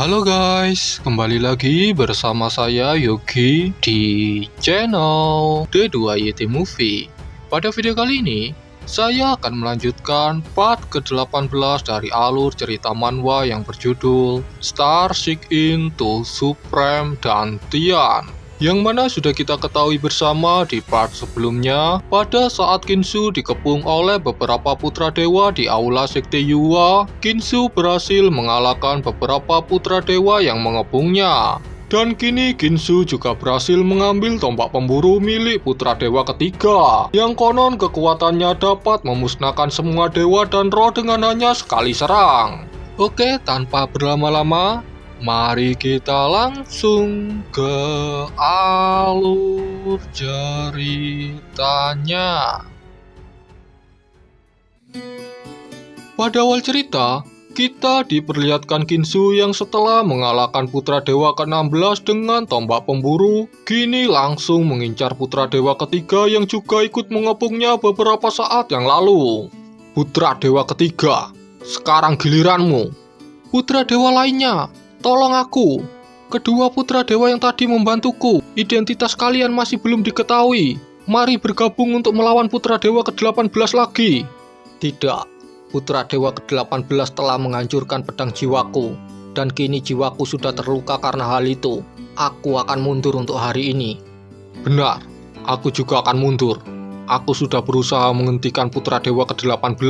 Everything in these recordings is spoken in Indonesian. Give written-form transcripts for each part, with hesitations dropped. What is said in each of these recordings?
Halo guys, kembali lagi bersama saya Yogi di channel D2YT Movie. Pada video kali ini, saya akan melanjutkan part ke-18 dari alur cerita manhwa yang berjudul Star Seek into Supreme Dantian, yang mana sudah kita ketahui bersama di part sebelumnya. Pada saat Ginsu dikepung oleh beberapa putra dewa di aula sekte Yuwa, Ginsu berhasil mengalahkan beberapa putra dewa yang mengepungnya. Dan kini Ginsu juga berhasil mengambil tombak pemburu milik putra dewa ketiga, yang konon kekuatannya dapat memusnahkan semua dewa dan roh dengan hanya sekali serang. Oke, tanpa berlama-lama, mari kita langsung ke alur ceritanya. Pada awal cerita, kita diperlihatkan Ginsu yang setelah mengalahkan putra dewa ke-16 dengan tombak pemburu, kini langsung mengincar putra dewa ketiga yang juga ikut mengepungnya beberapa saat yang lalu. Putra dewa ketiga, sekarang giliranmu. Putra dewa lainnya, tolong aku. Kedua putra dewa yang tadi membantuku, identitas kalian masih belum diketahui. Mari bergabung untuk melawan putra dewa ke-18 lagi. Tidak, putra dewa ke-18 telah menghancurkan pedang jiwaku, dan kini jiwaku sudah terluka karena hal itu. Aku akan mundur untuk hari ini. Benar, aku juga akan mundur. Aku sudah berusaha menghentikan putra dewa ke-18,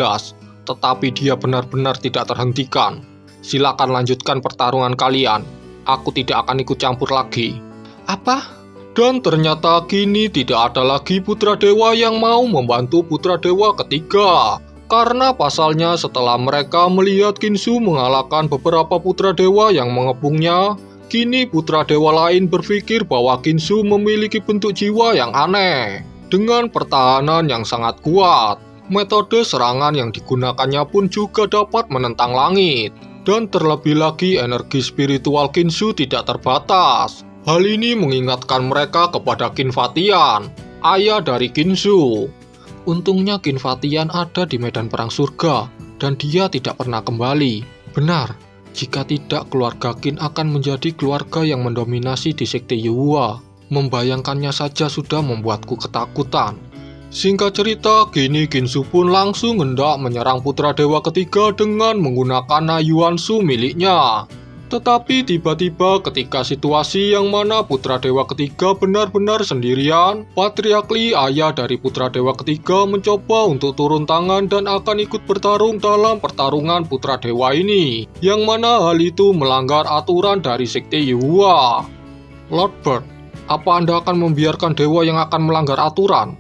tetapi dia benar-benar tidak terhentikan. Silakan lanjutkan pertarungan kalian. Aku tidak akan ikut campur lagi. Apa? Dan ternyata kini tidak ada lagi putra dewa yang mau membantu putra dewa ketiga. Karena pasalnya setelah mereka melihat Ginsu mengalahkan beberapa putra dewa yang mengepungnya, kini putra dewa lain berpikir bahwa Ginsu memiliki bentuk jiwa yang aneh, dengan pertahanan yang sangat kuat. Metode serangan yang digunakannya pun juga dapat menentang langit. Dan terlebih lagi energi spiritual Ginsu tidak terbatas. Hal ini mengingatkan mereka kepada Qin Fatian, ayah dari Ginsu. Untungnya Qin Fatian ada di medan perang surga, dan dia tidak pernah kembali. Benar, jika tidak keluarga Qin akan menjadi keluarga yang mendominasi di sekte Yuwa. Membayangkannya saja sudah membuatku ketakutan. Singkat cerita, kini Ginsu pun langsung hendak menyerang putra dewa ketiga dengan menggunakan Nayuansu miliknya. Tetapi tiba-tiba ketika situasi yang mana putra dewa ketiga benar-benar sendirian, Patriarch Li, ayah dari putra dewa ketiga, mencoba untuk turun tangan dan akan ikut bertarung dalam pertarungan putra dewa ini, yang mana hal itu melanggar aturan dari sekte Yuwa. Lord Bird, apa Anda akan membiarkan dewa yang akan melanggar aturan?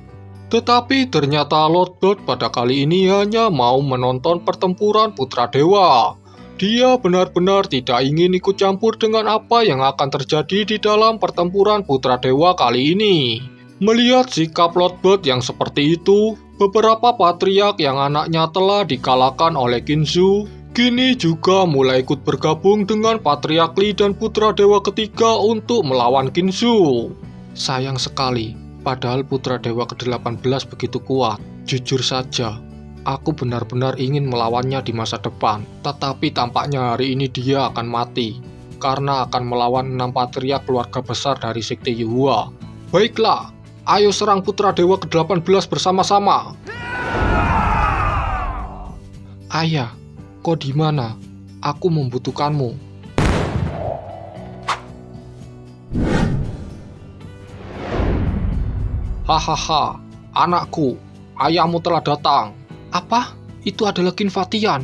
Tetapi ternyata Lord Bird pada kali ini hanya mau menonton pertempuran putra dewa. Dia benar-benar tidak ingin ikut campur dengan apa yang akan terjadi di dalam pertempuran putra dewa kali ini. Melihat sikap Lord Bird yang seperti itu, beberapa patriark yang anaknya telah dikalahkan oleh Ginsu, kini juga mulai ikut bergabung dengan Patriarch Li dan putra dewa ketiga untuk melawan Ginsu. Sayang sekali. Padahal putra dewa ke-18 begitu kuat. Jujur saja, aku benar-benar ingin melawannya di masa depan. Tetapi tampaknya hari ini dia akan mati, karena akan melawan 6 patriark keluarga besar dari sekte Yuwa. Baiklah, ayo serang putra dewa ke-18 bersama-sama. Ayah, kau di mana? Aku membutuhkanmu. Hahaha, anakku, ayahmu telah datang. Apa? Itu adalah Qin Fatian.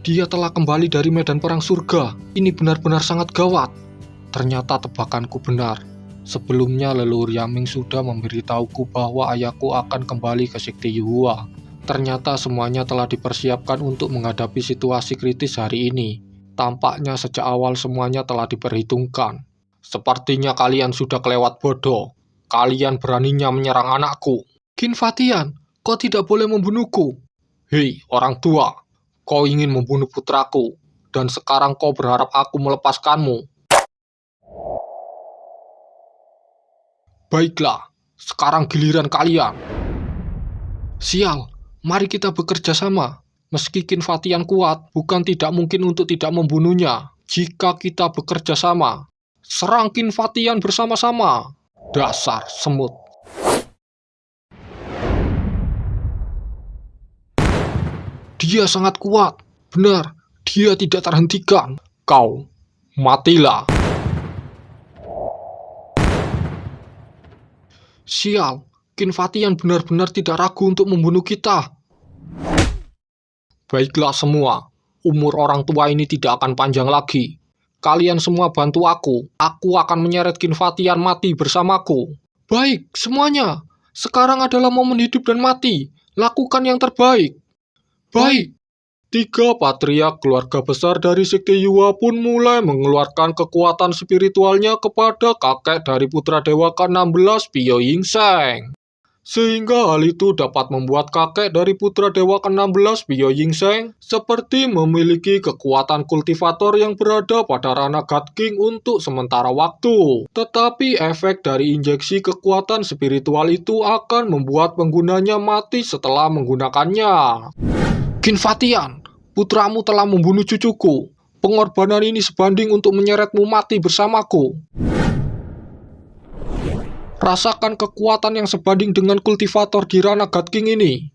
Dia telah kembali dari medan perang surga. Ini benar-benar sangat gawat. Ternyata tebakanku benar. Sebelumnya leluhur Yaming sudah memberitahuku bahwa ayahku akan kembali ke sekte Yuwa. Ternyata semuanya telah dipersiapkan untuk menghadapi situasi kritis hari ini. Tampaknya sejak awal semuanya telah diperhitungkan. Sepertinya kalian sudah kelewat bodoh. Kalian beraninya menyerang anakku. Qin Fatian, kau tidak boleh membunuhku. Hei, orang tua. Kau ingin membunuh putraku, dan sekarang kau berharap aku melepaskanmu. Baiklah, sekarang giliran kalian. Sial, mari kita bekerja sama. Meski Qin Fatian kuat, bukan tidak mungkin untuk tidak membunuhnya. jika kita bekerja sama. Serang Qin Fatian bersama-sama. Dasar semut. Dia sangat kuat. Benar, dia tidak terhentikan. Kau, matilah. Sial, Qin Fatian benar-benar tidak ragu untuk membunuh kita. Baiklah semua, umur orang tua ini tidak akan panjang lagi. Kalian semua bantu aku akan menyeret Qin Fatian mati bersamaku. Baik, semuanya. Sekarang adalah momen hidup dan mati. Lakukan yang terbaik. Baik. 3 patriark keluarga besar dari sekte Yua pun mulai mengeluarkan kekuatan spiritualnya kepada kakek dari putra dewa ke-16 Pio Yingsheng. Sehingga hal itu dapat membuat kakek dari putra dewa ke-16 Pio Yingsheng seperti memiliki kekuatan kultivator yang berada pada ranah God King untuk sementara waktu. Tetapi efek dari injeksi kekuatan spiritual itu akan membuat penggunanya mati setelah menggunakannya. Qin Fatian, putramu telah membunuh cucuku. Pengorbanan ini sebanding untuk menyeretmu mati bersamaku. Rasakan kekuatan yang sebanding dengan kultivator di ranah God King ini.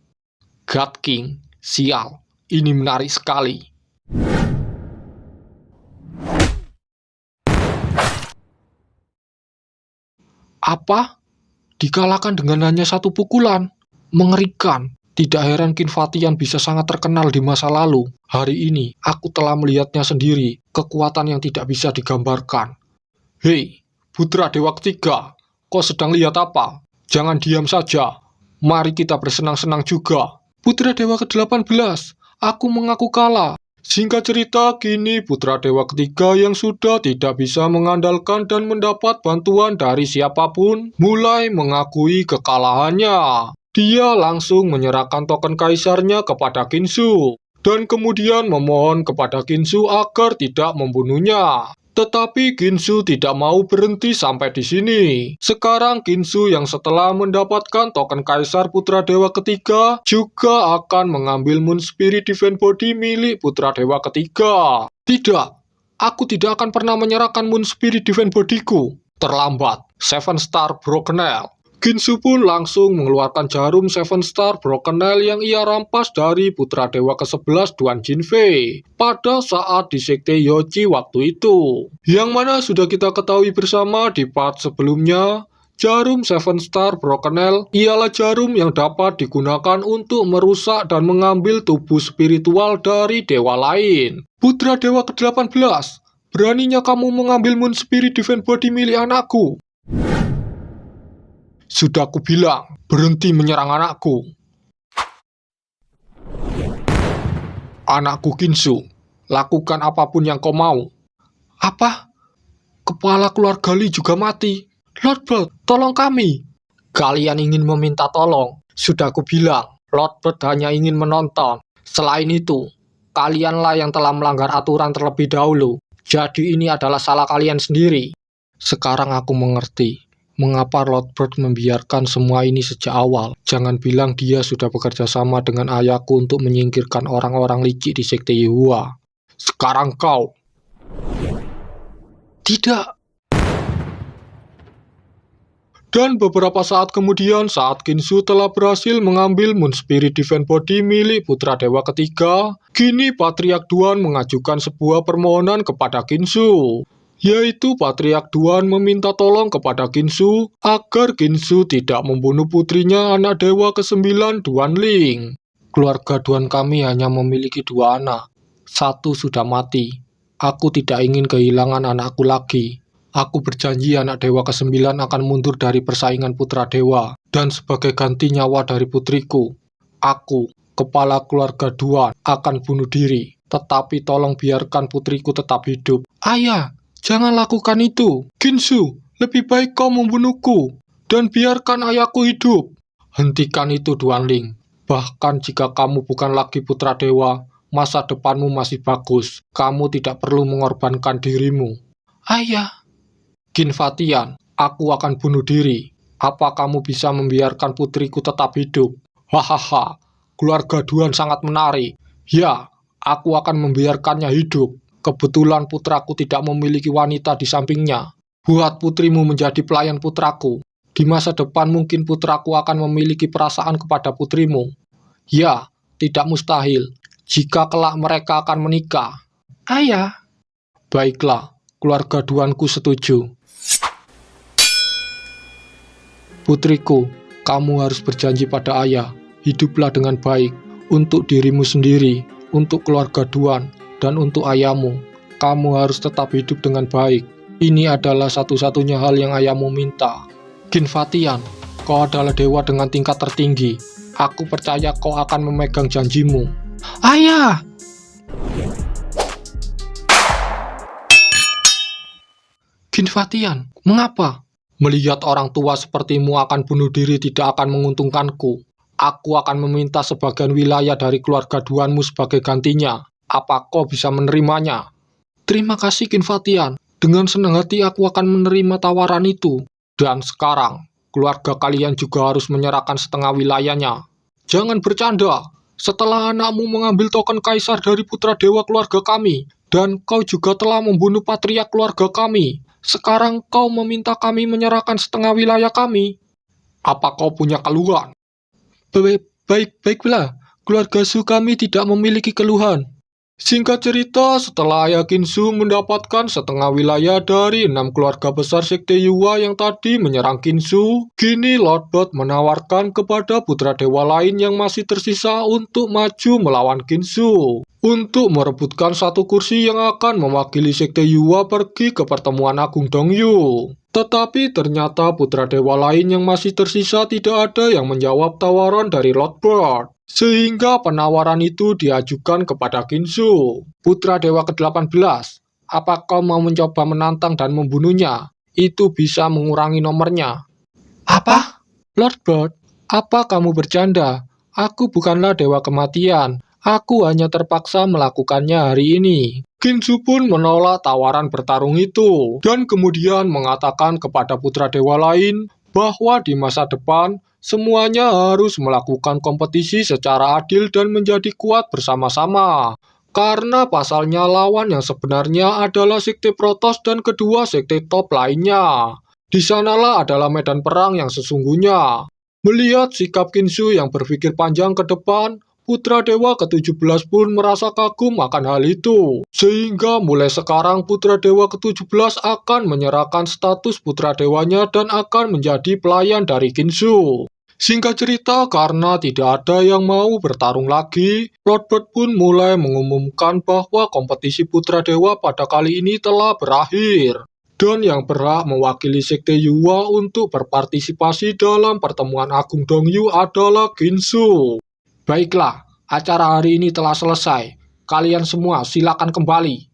God King, sial, ini menarik sekali. Apa? Dikalahkan dengan hanya 1 pukulan? Mengerikan. Tidak heran Qin Fatian bisa sangat terkenal di masa lalu. Hari ini, aku telah melihatnya sendiri. Kekuatan yang tidak bisa digambarkan. Hei, putra dewa ketiga. Kau sedang lihat apa? Jangan diam saja. Mari kita bersenang-senang juga. Putra dewa ke-18, aku mengaku kalah. Singkat cerita, kini putra dewa ketiga yang sudah tidak bisa mengandalkan dan mendapat bantuan dari siapapun, mulai mengakui kekalahannya. Dia langsung menyerahkan token kaisarnya kepada Qin Su, dan kemudian memohon kepada Qin Su agar tidak membunuhnya. Tetapi Qin Su tidak mau berhenti sampai di sini. Sekarang Qin Su yang setelah mendapatkan token kaisar putra dewa ketiga juga akan mengambil Moon Spirit Divine Body milik putra dewa ketiga. Tidak, aku tidak akan pernah menyerahkan Moon Spirit Divine Body-ku. Terlambat, 7 Star Broken Nail. Qin Su pun langsung mengeluarkan jarum 7 Star Broken Nail yang ia rampas dari putra dewa ke-11 Duan Jinfei pada saat di sekte Yoji waktu itu. Yang mana sudah kita ketahui bersama di part sebelumnya, jarum 7 Star Broken Nail ialah jarum yang dapat digunakan untuk merusak dan mengambil tubuh spiritual dari dewa lain. Putra dewa ke-18, beraninya kamu mengambil Moon Spirit Divine Body milik anakku? Sudah kubilang, berhenti menyerang anakku. Anakku Qin Su, lakukan apapun yang kau mau. Apa? Kepala keluarga Li juga mati. Lord Bird, tolong kami. Kalian ingin meminta tolong. Sudah kubilang, Lord Bird hanya ingin menonton. Selain itu, kalianlah yang telah melanggar aturan terlebih dahulu. Jadi ini adalah salah kalian sendiri. Sekarang aku mengerti mengapa Lord Bird membiarkan semua ini sejak awal. Jangan bilang dia sudah bekerja sama dengan ayahku untuk menyingkirkan orang-orang licik di sekte Yehua. Sekarang kau. Tidak. Dan beberapa saat kemudian, saat Qin Su telah berhasil mengambil Moon Spirit Divine Body milik putra dewa ketiga, kini Patriark Duan mengajukan sebuah permohonan kepada Qin Su. Yaitu Patriark Duan meminta tolong kepada Qin Su agar Qin Su tidak membunuh putrinya anak dewa ke-9 Duan Ling. Keluarga Duan kami hanya memiliki 2 anak. 1 sudah mati. Aku tidak ingin kehilangan anakku lagi. Aku berjanji anak dewa ke-9 akan mundur dari persaingan putra dewa. Dan sebagai ganti nyawa dari putriku, aku, kepala keluarga Duan, akan bunuh diri. Tetapi tolong biarkan putriku tetap hidup. Ayah! Jangan lakukan itu. Qin Su, lebih baik kau membunuhku dan biarkan ayahku hidup. Hentikan itu, Duan Ling. Bahkan jika kamu bukan lagi putra dewa, masa depanmu masih bagus. Kamu tidak perlu mengorbankan dirimu. Ayah. Qin Fatian, aku akan bunuh diri. Apa kamu bisa membiarkan putriku tetap hidup? Hahaha, keluarga Duan sangat menarik. Ya, aku akan membiarkannya hidup. Kebetulan putraku tidak memiliki wanita di sampingnya. Buat putrimu menjadi pelayan putraku. Di masa depan mungkin putraku akan memiliki perasaan kepada putrimu. Ya, tidak mustahil jika kelak mereka akan menikah. Ayah. Baiklah, keluarga Duanku setuju. Putriku, kamu harus berjanji pada ayah, hiduplah dengan baik, untuk dirimu sendiri, untuk keluarga Duan, dan untuk ayahmu. Kamu harus tetap hidup dengan baik. Ini adalah satu-satunya hal yang ayahmu minta. Kinfatian, kau adalah dewa dengan tingkat tertinggi. Aku percaya kau akan memegang janjimu. Ayah! Kinfatian, mengapa? Melihat orang tua sepertimu akan bunuh diri tidak akan menguntungkanku. Aku akan meminta sebagian wilayah dari keluarga Duanmu sebagai gantinya. Apa kau bisa menerimanya? Terima kasih Kinfatian. Dengan senang hati aku akan menerima tawaran itu. Dan sekarang, keluarga kalian juga harus menyerahkan setengah wilayahnya. Jangan bercanda. Setelah anakmu mengambil token kaisar dari putra dewa keluarga kami, dan kau juga telah membunuh patriark keluarga kami, sekarang kau meminta kami menyerahkan setengah wilayah kami. Apa kau punya keluhan? Baiklah. Keluarga Su kami tidak memiliki keluhan. Singkat cerita, setelah ayah Kinsu mendapatkan setengah wilayah dari 6 keluarga besar Sekte Yuwa yang tadi menyerang Kinsu, kini Lord Bot menawarkan kepada putra dewa lain yang masih tersisa untuk maju melawan Kinsu, untuk merebutkan satu kursi yang akan mewakili Sekte Yuwa pergi ke pertemuan Agung Dongyu. Tetapi ternyata putra dewa lain yang masih tersisa tidak ada yang menjawab tawaran dari Lord Bot. Sehingga penawaran itu diajukan kepada Kinsu. Putra dewa ke-18, apa kau mau mencoba menantang dan membunuhnya? Itu bisa mengurangi nomornya. Apa? Lord Bot, apa kamu bercanda? Aku bukanlah dewa kematian. Aku hanya terpaksa melakukannya hari ini. Kinsu pun menolak tawaran bertarung itu, dan kemudian mengatakan kepada putra dewa lain bahwa di masa depan, semuanya harus melakukan kompetisi secara adil dan menjadi kuat bersama-sama. Karena pasalnya lawan yang sebenarnya adalah Sekte Protoss dan kedua sekte top lainnya. Di sanalah adalah medan perang yang sesungguhnya. Melihat sikap Kinsu yang berpikir panjang ke depan, putra dewa ke-17 pun merasa kagum akan hal itu. Sehingga mulai sekarang putra dewa ke-17 akan menyerahkan status putra dewanya dan akan menjadi pelayan dari Kinsu. Singkat cerita, karena tidak ada yang mau bertarung lagi, Lord Bot pun mulai mengumumkan bahwa kompetisi putra dewa pada kali ini telah berakhir. Dan yang berhak mewakili Sekte Yuwa untuk berpartisipasi dalam pertemuan Agung Dongyu adalah Kinsu. Baiklah, acara hari ini telah selesai. Kalian semua silakan kembali.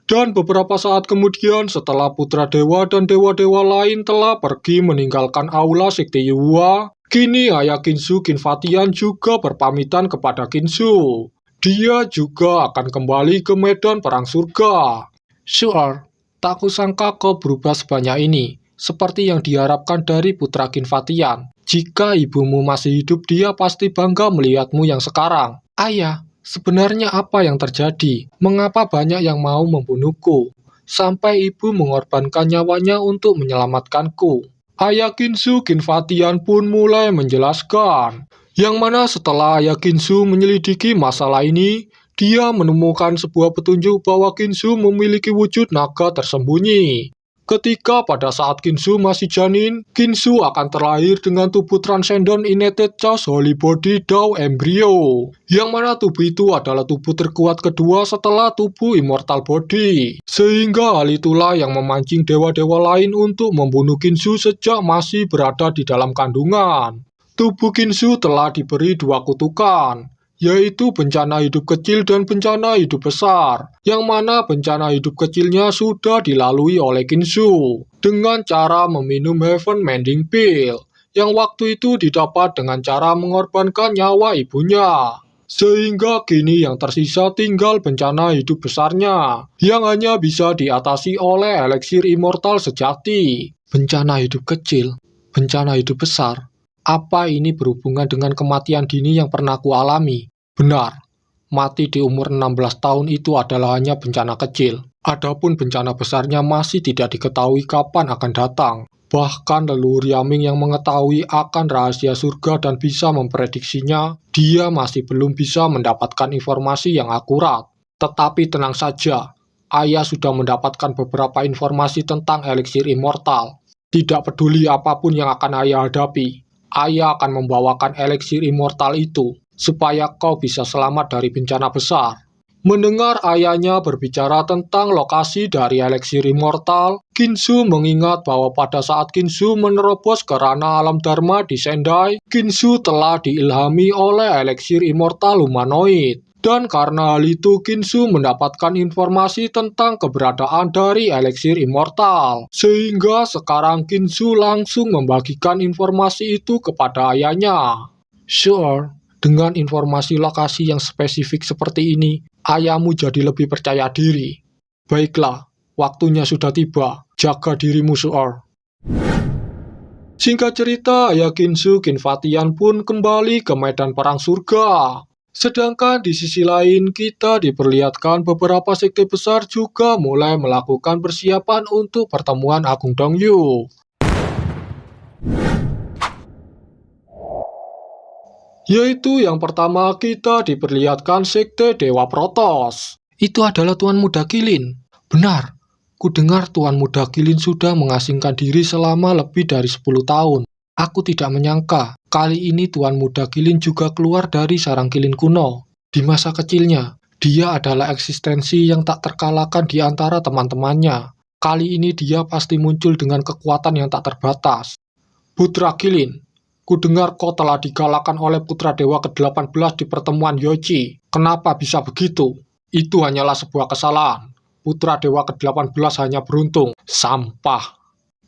Dan beberapa saat kemudian setelah putra dewa dan dewa-dewa lain telah pergi meninggalkan aula Sekte Yuwa, kini ayah Kinsu Kinfatian juga berpamitan kepada Kinsu. Dia juga akan kembali ke medan perang surga. Sure, tak kusangka kau berubah sebanyak ini, seperti yang diharapkan dari putra Kinfatian. Jika ibumu masih hidup, dia pasti bangga melihatmu yang sekarang. Ayah, sebenarnya apa yang terjadi? Mengapa banyak yang mau membunuhku? Sampai ibu mengorbankan nyawanya untuk menyelamatkanku. Ayah Kinsu Kinfatian pun mulai menjelaskan. Yang mana setelah ayah Kinsu menyelidiki masalah ini, dia menemukan sebuah petunjuk bahwa Kinsu memiliki wujud naga tersembunyi. Ketika pada saat Kinsu masih janin, Kinsu akan terlahir dengan tubuh Transcendent Innate Chaos Holy Body Dao Embryo, yang mana tubuh itu adalah tubuh terkuat kedua setelah tubuh Immortal Body. Sehingga hal itulah yang memancing dewa-dewa lain untuk membunuh Kinsu sejak masih berada di dalam kandungan. Tubuh Kinsu telah diberi 2 kutukan, yaitu bencana hidup kecil dan bencana hidup besar, yang mana bencana hidup kecilnya sudah dilalui oleh Kinsu dengan cara meminum Heaven Mending Pill, yang waktu itu didapat dengan cara mengorbankan nyawa ibunya. Sehingga kini yang tersisa tinggal bencana hidup besarnya, yang hanya bisa diatasi oleh eliksir immortal sejati. Bencana hidup kecil, bencana hidup besar. Apa ini berhubungan dengan kematian dini yang pernah ku alami? Benar, Mati di umur 16 tahun itu adalah hanya bencana kecil. Adapun bencana besarnya masih tidak diketahui kapan akan datang. Bahkan leluhur Yaming yang mengetahui akan rahasia surga dan bisa memprediksinya, dia masih belum bisa mendapatkan informasi yang akurat. Tetapi tenang saja, ayah sudah mendapatkan beberapa informasi tentang eliksir immortal. Tidak peduli apapun yang akan ayah hadapi, ayah akan membawakan eliksir immortal itu, supaya kau bisa selamat dari bencana besar. Mendengar ayahnya berbicara tentang lokasi dari eliksir immortal, Ginsu mengingat bahwa pada saat Ginsu menerobos ke ranah alam dharma di Sendai, Ginsu telah diilhami oleh eliksir immortal humanoid. Dan karena hal itu, Ginsu mendapatkan informasi tentang keberadaan dari eliksir immortal. Sehingga sekarang Ginsu langsung membagikan informasi itu kepada ayahnya. Sure, dengan informasi lokasi yang spesifik seperti ini, ayahmu jadi lebih percaya diri. Baiklah, waktunya sudah tiba. Jaga dirimu, Suor. Singkat cerita, ayah Ginsu, Kinfatian pun kembali ke medan perang surga. Sedangkan di sisi lain, kita diperlihatkan beberapa sekte besar juga mulai melakukan persiapan untuk pertemuan Agung Dongyu. Yaitu yang pertama kita diperlihatkan sekte Dewa Protos. Itu adalah Tuan Muda Kilin. Benar, ku dengar Tuan Muda Kilin sudah mengasingkan diri selama lebih dari 10 tahun. Aku tidak menyangka, kali ini Tuan Muda Kilin juga keluar dari sarang Kilin kuno. Di masa kecilnya, dia adalah eksistensi yang tak terkalahkan di antara teman-temannya. Kali ini dia pasti muncul dengan kekuatan yang tak terbatas. Putra Kilin, ku dengar kau telah digalakkan oleh Putra Dewa ke-18 di pertemuan Yoichi. Kenapa bisa begitu? Itu hanyalah sebuah kesalahan. Putra Dewa ke-18 hanya beruntung. Sampah.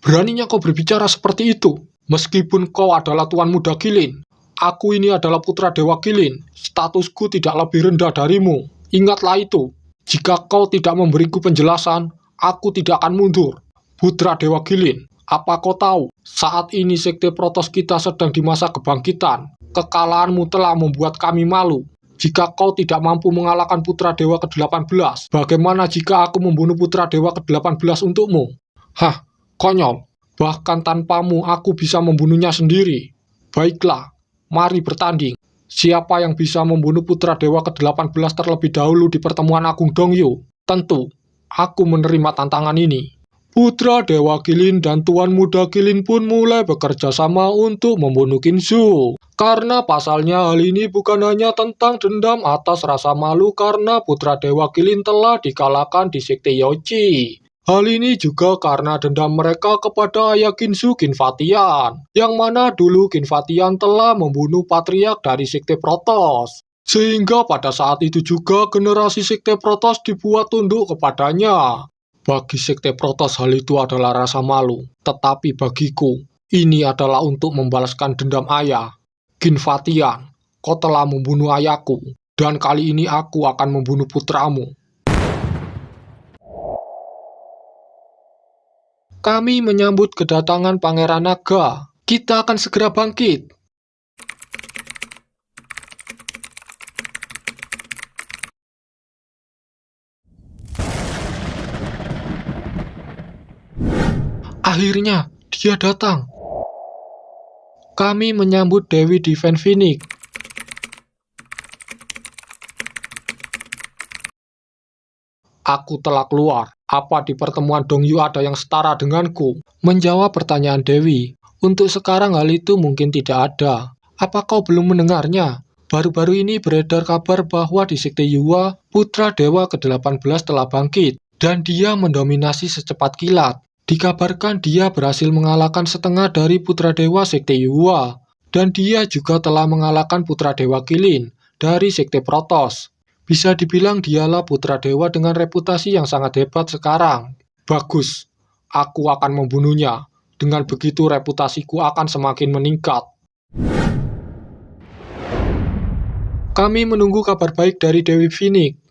Beraninya kau berbicara seperti itu? Meskipun kau adalah Tuan Muda Kilin, aku ini adalah Putra Dewa Kilin. Statusku tidak lebih rendah darimu. Ingatlah itu. Jika kau tidak memberiku penjelasan, aku tidak akan mundur. Putra Dewa Kilin, apa kau tahu, saat ini sekte Protos kita sedang di masa kebangkitan. Kekalahanmu telah membuat kami malu. Jika kau tidak mampu mengalahkan Putra Dewa ke-18, bagaimana jika aku membunuh Putra Dewa ke-18 untukmu? Hah, konyol. Bahkan tanpamu aku bisa membunuhnya sendiri. Baiklah, mari bertanding. Siapa yang bisa membunuh Putra Dewa ke-18 terlebih dahulu di pertemuan Agung Dongyu? Tentu, aku menerima tantangan ini. Putra Dewa Kilin dan Tuan Muda Kilin pun mulai bekerja sama untuk membunuh Ginsu. Karena pasalnya hal ini bukan hanya tentang dendam atas rasa malu karena Putra Dewa Kilin telah dikalahkan di sekte Yoichi. Hal ini juga karena dendam mereka kepada ayah Ginsu, Kinfatian, yang mana dulu Kinfatian telah membunuh patriark dari sekte Protos. Sehingga pada saat itu juga generasi sekte Protos dibuat tunduk kepadanya. Bagi sekte Protos hal itu adalah rasa malu, tetapi bagiku, ini adalah untuk membalaskan dendam ayah. Kinfatian, kau telah membunuh ayahku, dan kali ini aku akan membunuh putramu. Kami menyambut kedatangan Pangeran Naga. Kita akan segera bangkit. Akhirnya, dia datang. Kami menyambut Dewi Divine Phoenix. Aku telah keluar. Apa di pertemuan Dongyu ada yang setara denganku? Menjawab pertanyaan Dewi. Untuk sekarang hal itu mungkin tidak ada. Apa kau belum mendengarnya? Baru-baru ini beredar kabar bahwa di sekte Yuwa, Putra Dewa ke-18 telah bangkit. Dan dia mendominasi secepat kilat. Dikabarkan dia berhasil mengalahkan setengah dari Putra Dewa sekte Yuwa. Dan dia juga telah mengalahkan Putra Dewa Kilin dari sekte Protos. Bisa dibilang dialah Putra Dewa dengan reputasi yang sangat hebat sekarang. Bagus, aku akan membunuhnya. Dengan begitu reputasiku akan semakin meningkat. Kami menunggu kabar baik dari Dewi Phoenix.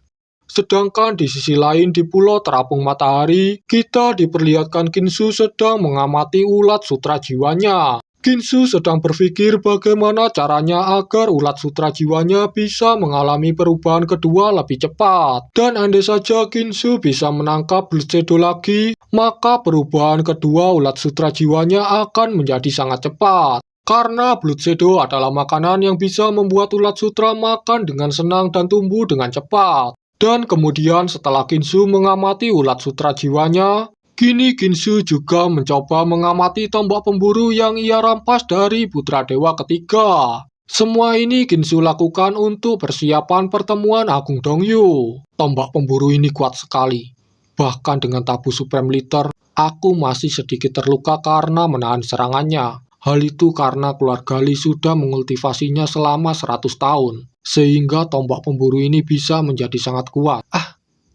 Sedangkan di sisi lain di Pulau Terapung Matahari, kita diperlihatkan Ginsu sedang mengamati ulat sutra jiwanya. Ginsu sedang berpikir bagaimana caranya agar ulat sutra jiwanya bisa mengalami perubahan kedua lebih cepat. Dan andai saja Ginsu bisa menangkap Blood Shadow lagi, maka perubahan kedua ulat sutra jiwanya akan menjadi sangat cepat. Karena Blood Shadow adalah makanan yang bisa membuat ulat sutra makan dengan senang dan tumbuh dengan cepat. Dan kemudian setelah Ginsu mengamati ulat sutra jiwanya, kini Ginsu juga mencoba mengamati tombak pemburu yang ia rampas dari putra dewa ketiga. Semua ini Ginsu lakukan untuk persiapan pertemuan Agung Dongyu. Tombak pemburu ini kuat sekali. Bahkan dengan tabu Supreme Leader, aku masih sedikit terluka karena menahan serangannya. Hal itu karena keluarga Li sudah mengultivasinya selama 100 tahun. Sehingga tombak pemburu ini bisa menjadi sangat kuat.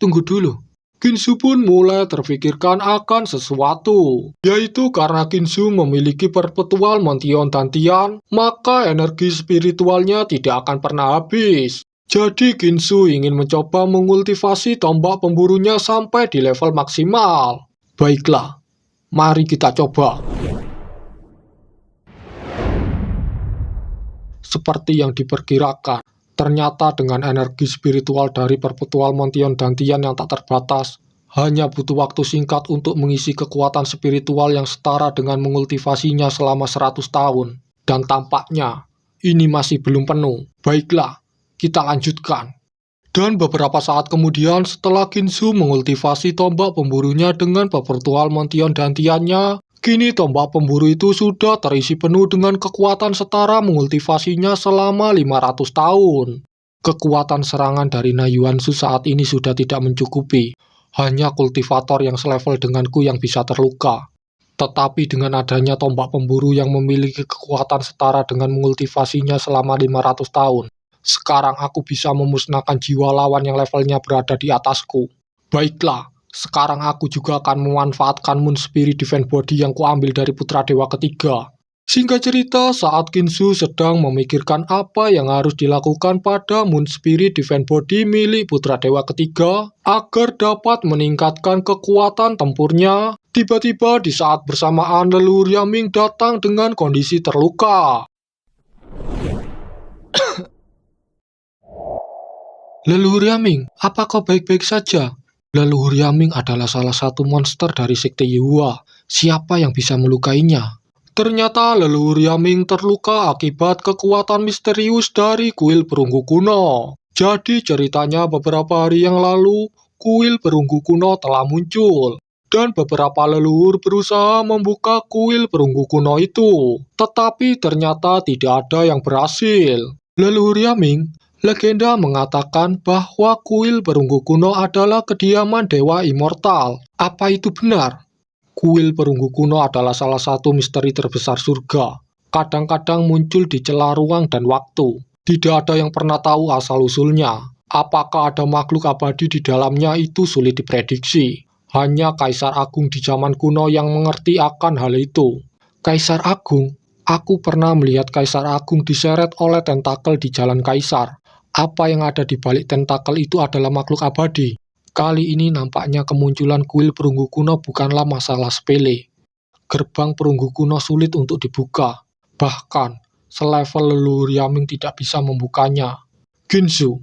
Tunggu dulu. Ginsu pun mulai terfikirkan akan sesuatu, yaitu karena Ginsu memiliki perpetual Montion Dantian, maka energi spiritualnya tidak akan pernah habis. Jadi Ginsu ingin mencoba mengultivasi tombak pemburunya sampai di level maksimal. Baiklah, mari kita coba. Seperti yang diperkirakan, ternyata dengan energi spiritual dari perpetual Montion Dantian yang tak terbatas, hanya butuh waktu singkat untuk mengisi kekuatan spiritual yang setara dengan mengultivasinya selama 100 tahun. Dan tampaknya, ini masih belum penuh. Baiklah, kita lanjutkan. Dan beberapa saat kemudian setelah Ginsu mengultivasi tombak pemburunya dengan perpetual Montion Dantiannya, kini tombak pemburu itu sudah terisi penuh dengan kekuatan setara mengultivasinya selama 500 tahun. Kekuatan serangan dari Nayuansu saat ini sudah tidak mencukupi. Hanya kultivator yang selevel denganku yang bisa terluka. Tetapi dengan adanya tombak pemburu yang memiliki kekuatan setara dengan mengultivasinya selama 500 tahun, sekarang aku bisa memusnahkan jiwa lawan yang levelnya berada di atasku. Baiklah. Sekarang aku juga akan memanfaatkan Moon Spirit Divine Body yang kuambil dari putra dewa ketiga. Singkat cerita, saat Ginsu sedang memikirkan apa yang harus dilakukan pada Moon Spirit Divine Body milik putra dewa ketiga agar dapat meningkatkan kekuatan tempurnya, tiba-tiba di saat bersamaan leluhur Yaming datang dengan kondisi terluka. Leluhur Yaming, apa kau baik-baik saja? Leluhur Yaming adalah salah satu monster dari Sekte Yehua. Siapa yang bisa melukainya? Ternyata leluhur Yaming terluka akibat kekuatan misterius dari kuil perunggu kuno. Jadi ceritanya beberapa hari yang lalu, kuil perunggu kuno telah muncul. Dan beberapa leluhur berusaha membuka kuil perunggu kuno itu. Tetapi ternyata tidak ada yang berhasil. Leluhur Yaming, legenda mengatakan bahwa kuil perunggu kuno adalah kediaman dewa immortal. Apa itu benar? Kuil perunggu kuno adalah salah satu misteri terbesar surga. Kadang-kadang muncul di celah ruang dan waktu. Tidak ada yang pernah tahu asal-usulnya. Apakah ada makhluk abadi di dalamnya itu sulit diprediksi. Hanya Kaisar Agung di zaman kuno yang mengerti akan hal itu. Kaisar Agung? Aku pernah melihat Kaisar Agung diseret oleh tentakel di Jalan Kaisar. Apa yang ada di balik tentakel itu adalah makhluk abadi. Kali ini nampaknya kemunculan kuil perunggu kuno bukanlah masalah sepele. Gerbang perunggu kuno sulit untuk dibuka. Bahkan, selevel leluhur Yaming tidak bisa membukanya. Ginsu,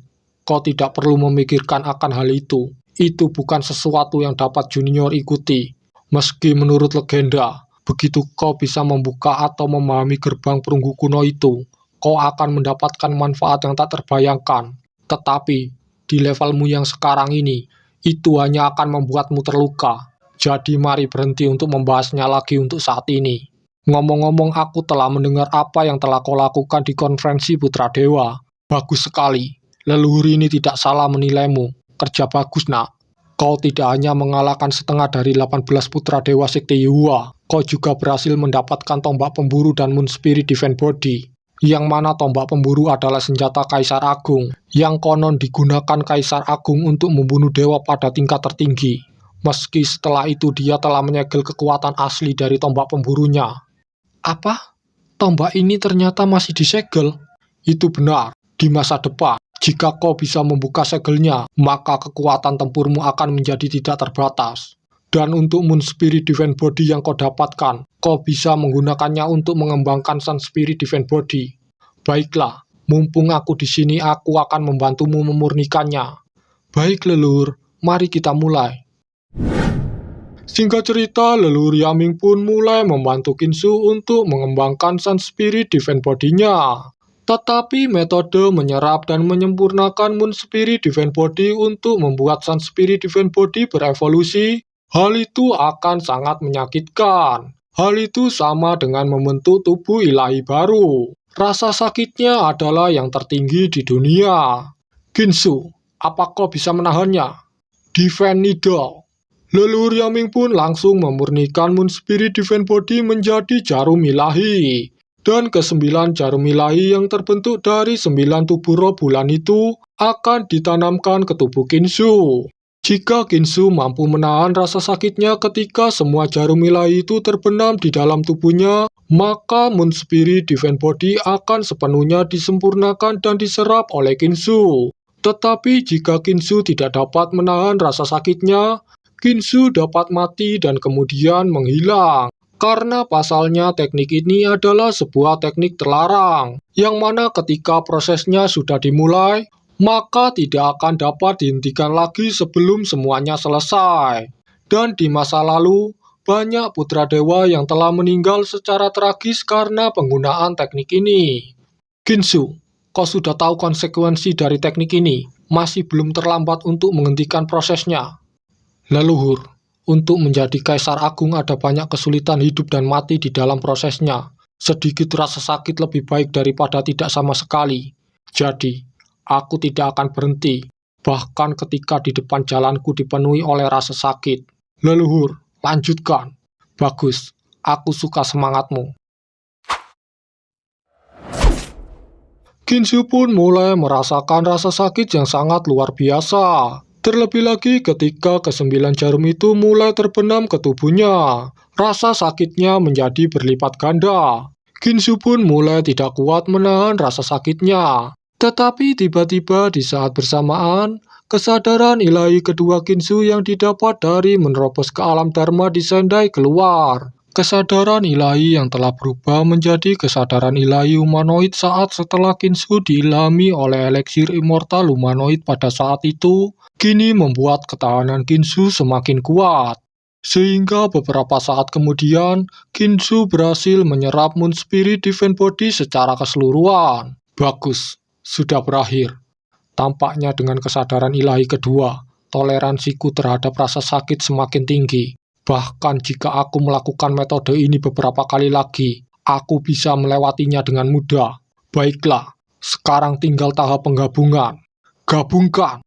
kau tidak perlu memikirkan akan hal itu. Itu bukan sesuatu yang dapat junior ikuti. Meski menurut legenda, begitu kau bisa membuka atau memahami gerbang perunggu kuno itu, kau akan mendapatkan manfaat yang tak terbayangkan. Tetapi, di levelmu yang sekarang ini, itu hanya akan membuatmu terluka. Jadi mari berhenti untuk membahasnya lagi untuk saat ini. Ngomong-ngomong, aku telah mendengar apa yang telah kau lakukan di konferensi Putra Dewa. Bagus sekali. Leluhur ini tidak salah menilaimu. Kerja bagus, nak. Kau tidak hanya mengalahkan setengah dari 18 Putra Dewa Sekte Yehua, kau juga berhasil mendapatkan tombak pemburu dan Moon Spirit Divine Body. Yang mana tombak pemburu adalah senjata Kaisar Agung, yang konon digunakan Kaisar Agung untuk membunuh dewa pada tingkat tertinggi. Meski setelah itu dia telah menyegel kekuatan asli dari tombak pemburunya. Apa? Tombak ini ternyata masih disegel? Itu benar, di masa depan. Jika kau bisa membuka segelnya, maka kekuatan tempurmu akan menjadi tidak terbatas. Dan untuk Moon Spirit Defense Body yang kau dapatkan, kau bisa menggunakannya untuk mengembangkan Sun Spirit Defense Body. Baiklah, mumpung aku di sini, aku akan membantumu memurnikannya. Baik leluhur, mari kita mulai. Singkat cerita, leluhur Yaming pun mulai membantu Qinzhou untuk mengembangkan Sun Spirit Defense Body-nya. Tetapi metode menyerap dan menyempurnakan Moon Spirit Defense Body untuk membuat Sun Spirit Defense Body berevolusi, hal itu akan sangat menyakitkan. Hal itu sama dengan membentuk tubuh ilahi baru. Rasa sakitnya adalah yang tertinggi di dunia. Qinzhou, apa kau bisa menahannya? Defense Needle. Leluhur Yaming pun langsung memurnikan Moon Spirit Defense Body menjadi jarum ilahi. Dan ke-9 jarum ilahi yang terbentuk dari 9 tubuh roh bulan itu akan ditanamkan ke tubuh Qinzhou. Jika Qinzhou mampu menahan rasa sakitnya ketika semua jarum ilahi itu terbenam di dalam tubuhnya, maka Moon Spirit Defense Body akan sepenuhnya disempurnakan dan diserap oleh Qinzhou. Tetapi jika Qinzhou tidak dapat menahan rasa sakitnya, Qinzhou dapat mati dan kemudian menghilang. Karena pasalnya teknik ini adalah sebuah teknik terlarang, yang mana ketika prosesnya sudah dimulai, maka tidak akan dapat dihentikan lagi sebelum semuanya selesai. Dan di masa lalu, banyak putra dewa yang telah meninggal secara tragis karena penggunaan teknik ini. Qinzhou, kau sudah tahu konsekuensi dari teknik ini, masih belum terlambat untuk menghentikan prosesnya. Leluhur, untuk menjadi Kaisar Agung ada banyak kesulitan hidup dan mati di dalam prosesnya. Sedikit rasa sakit lebih baik daripada tidak sama sekali. Jadi, aku tidak akan berhenti, bahkan ketika di depan jalanku dipenuhi oleh rasa sakit. Leluhur, lanjutkan. Bagus, aku suka semangatmu. Qinzhou pun mulai merasakan rasa sakit yang sangat luar biasa. Terlebih lagi ketika ke-9 jarum itu mulai terbenam ke tubuhnya. Rasa sakitnya menjadi berlipat ganda. Qinzhou pun mulai tidak kuat menahan rasa sakitnya. Tetapi tiba-tiba di saat bersamaan, kesadaran ilahi kedua Qinzhou yang didapat dari menerobos ke alam Dharma di Sendai keluar. Kesadaran ilahi yang telah berubah menjadi kesadaran ilahi humanoid saat setelah Qinzhou diilhami oleh eliksir immortal humanoid pada saat itu, kini membuat ketahanan Qinzhou semakin kuat. Sehingga beberapa saat kemudian, Qinzhou berhasil menyerap Moon Spirit Defense Body secara keseluruhan. Bagus, sudah berakhir. Tampaknya dengan kesadaran ilahi kedua, toleransiku terhadap rasa sakit semakin tinggi. Bahkan jika aku melakukan metode ini beberapa kali lagi, aku bisa melewatinya dengan mudah. Baiklah, sekarang tinggal tahap penggabungan. Gabungkan!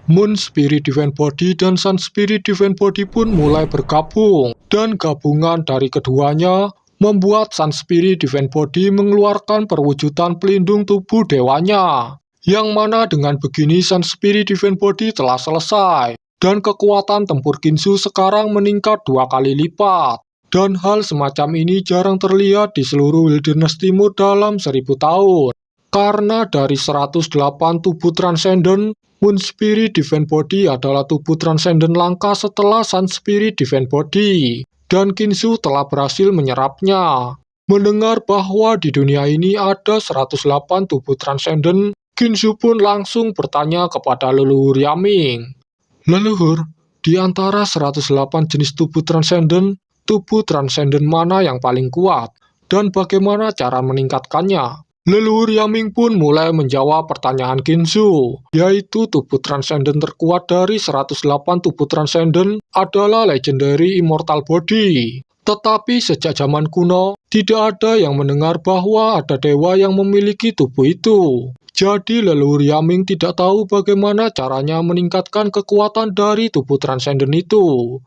Moon Spirit Defense Body dan Sun Spirit Defense Body pun mulai bergabung. Dan gabungan dari keduanya membuat Sun Spirit Defense Body mengeluarkan perwujudan pelindung tubuh dewanya. Yang mana dengan begini Sun Spirit Defense Body telah selesai. Dan kekuatan tempur Qinzhou sekarang meningkat 2 kali lipat. Dan hal semacam ini jarang terlihat di seluruh Wilderness Timur dalam 1000 tahun. Karena dari 108 tubuh Transcendent, Moon Spirit Defense Body adalah tubuh Transcendent langka setelah Sun Spirit Defense Body. Dan Qinzhou telah berhasil menyerapnya. Mendengar bahwa di dunia ini ada 108 tubuh Transcendent, Qinzhou pun langsung bertanya kepada leluhur Yaming. Leluhur, di antara 108 jenis tubuh Transcendent mana yang paling kuat? Dan bagaimana cara meningkatkannya? Leluhur Yaming pun mulai menjawab pertanyaan Qinzhou, yaitu tubuh Transcendent terkuat dari 108 tubuh Transcendent adalah Legendary Immortal Body. Tetapi sejak zaman kuno, tidak ada yang mendengar bahwa ada dewa yang memiliki tubuh itu. Jadi leluhur Yaming tidak tahu bagaimana caranya meningkatkan kekuatan dari tubuh Transcendent itu.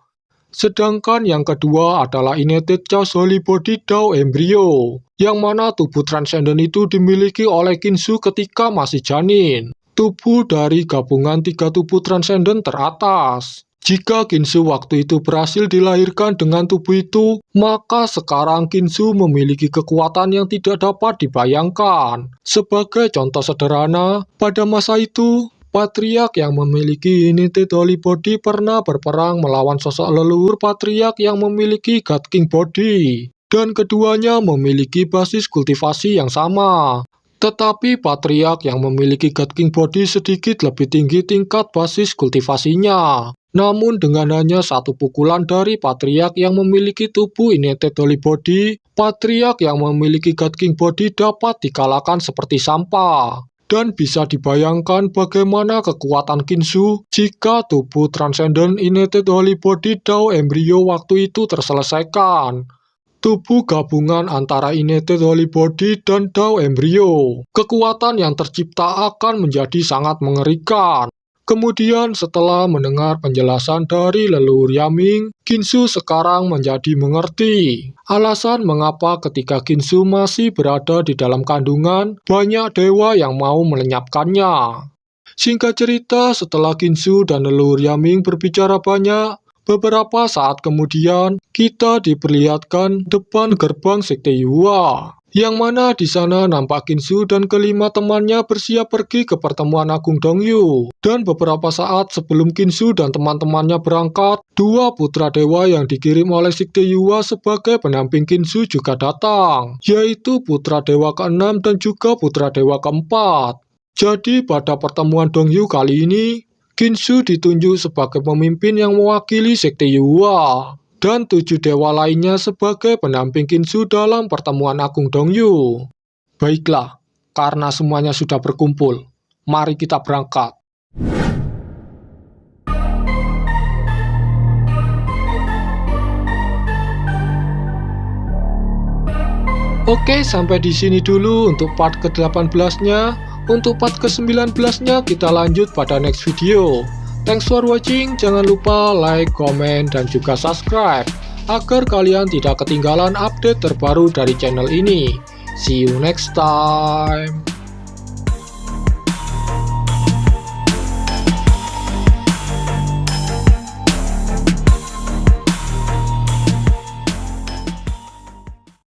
Sedangkan yang kedua adalah Innate Chaos Holy Body Dao Embryo, yang mana tubuh Transcendent itu dimiliki oleh Qinzhou ketika masih janin. Tubuh dari gabungan 3 tubuh Transcendent teratas. Jika Qinzhou waktu itu berhasil dilahirkan dengan tubuh itu, maka sekarang Qinzhou memiliki kekuatan yang tidak dapat dibayangkan. Sebagai contoh sederhana, pada masa itu, Patriark yang memiliki United Holy Body pernah berperang melawan sosok leluhur Patriark yang memiliki God King Body, dan keduanya memiliki basis kultivasi yang sama. Tetapi Patriark yang memiliki God King Body sedikit lebih tinggi tingkat basis kultivasinya. Namun dengan hanya satu pukulan dari Patriark yang memiliki tubuh United Holy Body, Patriark yang memiliki God King Body dapat dikalahkan seperti sampah. Dan bisa dibayangkan bagaimana kekuatan Kinsu jika tubuh Transcendent United Holy Body Dao Embryo waktu itu terselesaikan. Tubuh gabungan antara United Holy Body dan Dao Embryo. Kekuatan yang tercipta akan menjadi sangat mengerikan. Kemudian setelah mendengar penjelasan dari leluhur Yaming, Kinsu sekarang menjadi mengerti alasan mengapa ketika Kinsu masih berada di dalam kandungan, banyak dewa yang mau melenyapkannya. Singkat cerita, setelah Kinsu dan leluhur Yaming berbicara banyak, beberapa saat kemudian kita diperlihatkan depan gerbang Sekte Yuhua. Yang mana di sana nampak Kinsu dan kelima temannya bersiap pergi ke pertemuan Agung Dongyu. Dan beberapa saat sebelum Kinsu dan teman-temannya berangkat, dua putra dewa yang dikirim oleh Sekte Yuhua sebagai pendamping Kinsu juga datang, yaitu putra dewa ke-6 dan juga putra dewa ke-4. Jadi pada pertemuan Dongyu kali ini, Kinsu ditunjuk sebagai pemimpin yang mewakili Sekte Yuhua. Dan 7 dewa lainnya sebagai pendamping Kinsu dalam pertemuan Agung Dongyu. Baiklah, karena semuanya sudah berkumpul, mari kita berangkat. Oke, sampai di sini dulu untuk part ke-18-nya. Untuk part ke-19-nya kita lanjut pada next video. Thanks for watching, jangan lupa like, komen, dan juga subscribe agar kalian tidak ketinggalan update terbaru dari channel ini. See you next time.